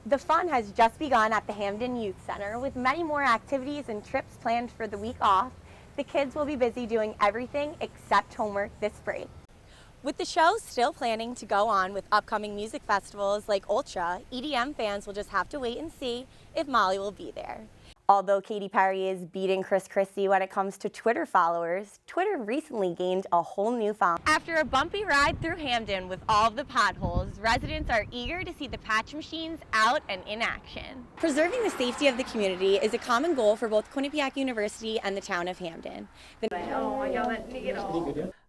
The fun has just begun at the Hamden Youth Center with many more activities and trips planned for the week off. The kids will be busy doing everything except homework this break. With the show still planning to go on with upcoming music festivals like Ultra, EDM fans will just have to wait and see if Molly will be there. Although Katy Perry is beating Chris Christie when it comes to Twitter followers, Twitter recently gained a whole new following. After a bumpy ride through Hamden with all of the potholes, residents are eager to see the patch machines out and in action. Preserving the safety of the community is a common goal for both Quinnipiac University and the town of Hamden.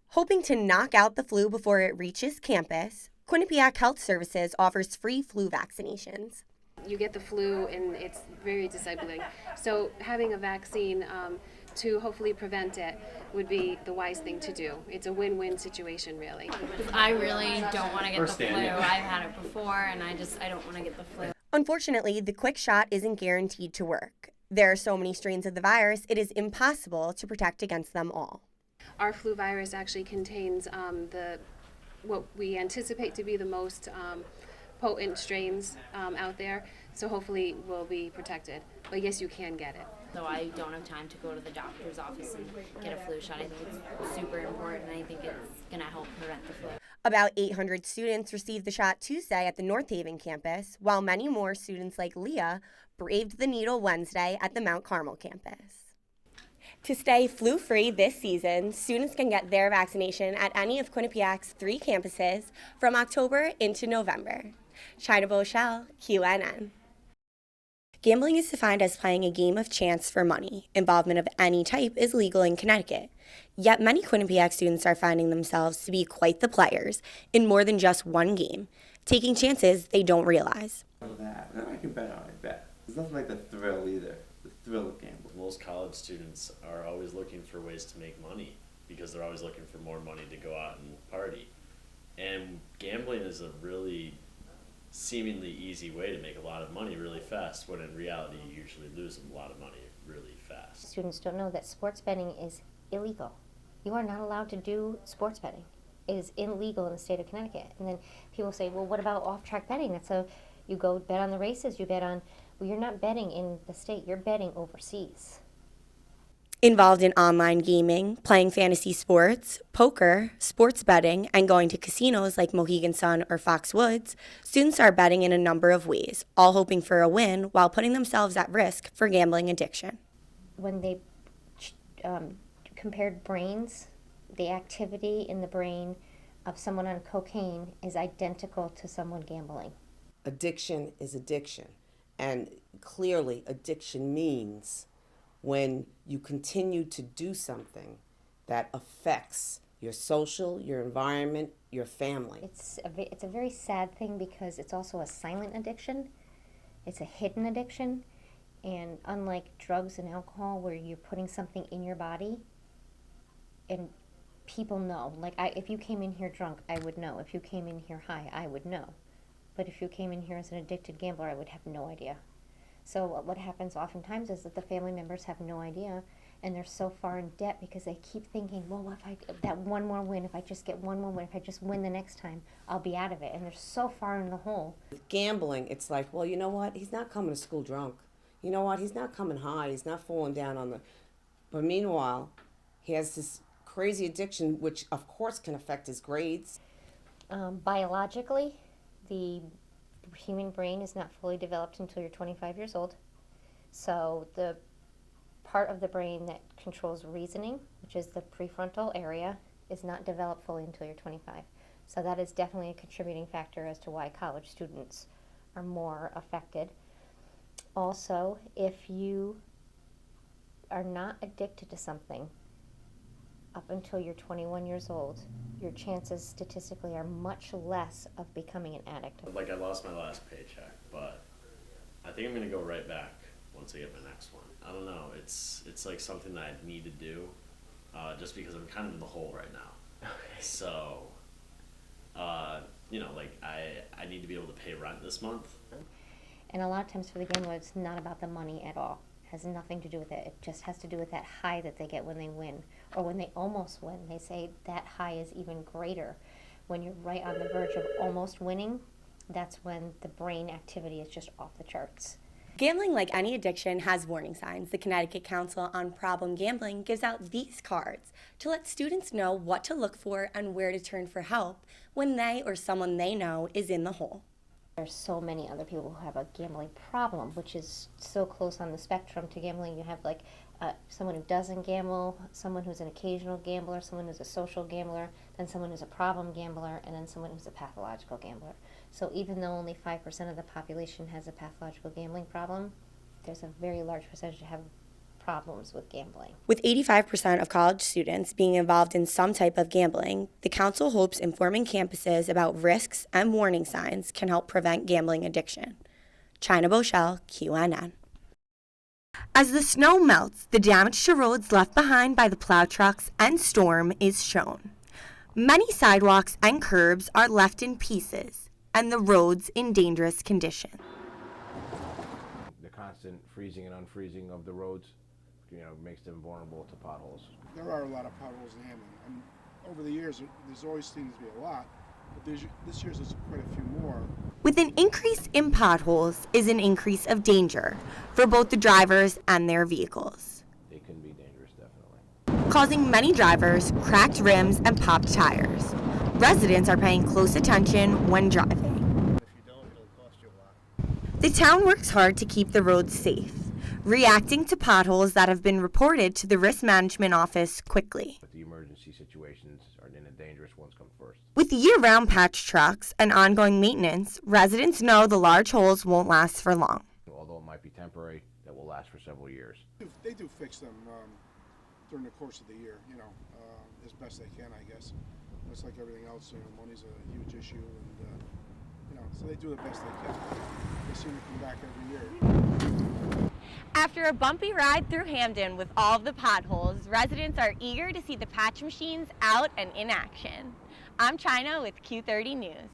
Hoping to knock out the flu before it reaches campus, Quinnipiac Health Services offers free flu vaccinations. You get the flu and it's very disabling. So having a vaccine to hopefully prevent it would be the wise thing to do. It's a win-win situation, really. I really don't want to get the flu. I've had it before and I don't want to get the flu. Unfortunately, the quick shot isn't guaranteed to work. There are so many strains of the virus, it is impossible to protect against them all. Our flu virus actually contains what we anticipate to be the most potent strains out there, so hopefully we'll be protected. But yes, you can get it. So I don't have time to go to the doctor's office and get a flu shot. I think it's super important, and I think it's going to help prevent the flu. About 800 students received the shot Tuesday at the North Haven campus, while many more students like Leah braved the needle Wednesday at the Mount Carmel campus. To stay flu-free this season, students can get their vaccination at any of Quinnipiac's 3 campuses from October into November. Chynna Boeschl, QNN. Gambling is defined as playing a game of chance for money. Involvement of any type is legal in Connecticut. Yet many Quinnipiac students are finding themselves to be quite the players in more than just one game, taking chances they don't realize. I can bet on it, bet. There's nothing like the thrill either. The thrill of gambling. Most college students are always looking for ways to make money because they're always looking for more money to go out and party. And gambling is a really seemingly easy way to make a lot of money really fast, when in reality you usually lose a lot of money really fast. Students don't know that sports betting is illegal. You are not allowed to do sports betting. It is illegal in the state of Connecticut. And then people say, well, what about off-track betting? So you go bet on the races, you bet on, well, you're not betting in the state, you're betting overseas. Involved in online gaming, playing fantasy sports, poker, sports betting, and going to casinos like Mohegan Sun or Foxwoods, students are betting in a number of ways, all hoping for a win while putting themselves at risk for gambling addiction. When they compared brains, the activity in the brain of someone on cocaine is identical to someone gambling. Addiction is addiction, and clearly addiction means when you continue to do something that affects your social, your environment, your family. It's a very sad thing because it's also a silent addiction. It's a hidden addiction. And unlike drugs and alcohol where you're putting something in your body and people know, like if you came in here drunk, I would know. If you came in here high, I would know. But if you came in here as an addicted gambler, I would have no idea. So what happens oftentimes is that the family members have no idea, and they're so far in debt because they keep thinking, well, that one more win, if I just get one more win, if I just win the next time, I'll be out of it. And they're so far in the hole. With gambling, it's like, well, you know what? He's not coming to school drunk. You know what? He's not coming high. He's not falling down on the... But meanwhile, he has this crazy addiction, which of course can affect his grades. Biologically, the human brain is not fully developed until you're 25 years old. So the part of the brain that controls reasoning, which is the prefrontal area, is not developed fully until you're 25. So that is definitely a contributing factor as to why college students are more affected. Also, if you are not addicted to something up until you're 21 years old, your chances statistically are much less of becoming an addict. Like, I lost my last paycheck, but I think I'm going to go right back once I get my next one. I don't know. It's like something that I need to do just because I'm kind of in the hole right now. So, like I need to be able to pay rent this month. And a lot of times for the gambler, it's not about the money at all. It has nothing to do with it. It just has to do with that high that they get when they win. Or when they almost win, they say that high is even greater. When you're right on the verge of almost winning, that's when the brain activity is just off the charts. Gambling, like any addiction, has warning signs. The Connecticut Council on Problem Gambling gives out these cards to let students know what to look for and where to turn for help when they or someone they know is in the hole. There's so many other people who have a gambling problem, which is so close on the spectrum to gambling. You have like someone who doesn't gamble, someone who's an occasional gambler, someone who's a social gambler, then someone who's a problem gambler, and then someone who's a pathological gambler. So even though only 5% of the population has a pathological gambling problem, there's a very large percentage that have problems with gambling. With 85% of college students being involved in some type of gambling, the council hopes informing campuses about risks and warning signs can help prevent gambling addiction. Chynna Boeschl, QNN. As the snow melts, the damage to roads left behind by the plow trucks and storm is shown. Many sidewalks and curbs are left in pieces, and the roads in dangerous condition. The constant freezing and unfreezing of the roads, makes them vulnerable to potholes. There are a lot of potholes in Hamlin. Over the years, there's always seems to be a lot, but this year's there's quite a few more. With an increase in potholes is an increase of danger for both the drivers and their vehicles. They can be dangerous, definitely. Causing many drivers cracked rims and popped tires. Residents are paying close attention when driving. If you don't, it'll cost you a lot. The town works hard to keep the roads safe, reacting to potholes that have been reported to the Risk Management Office quickly. But the emergency situations and the dangerous ones come first. With year-round patch trucks and ongoing maintenance, residents know the large holes won't last for long. Although it might be temporary, that will last for several years. They do fix them during the course of the year, as best they can, I guess. It's like everything else, money's a huge issue, and so they do the best they can. They seem to come back every year. After a bumpy ride through Hamden with all of the potholes, residents are eager to see the patch machines out and in action. I'm Chynna with Q30 News.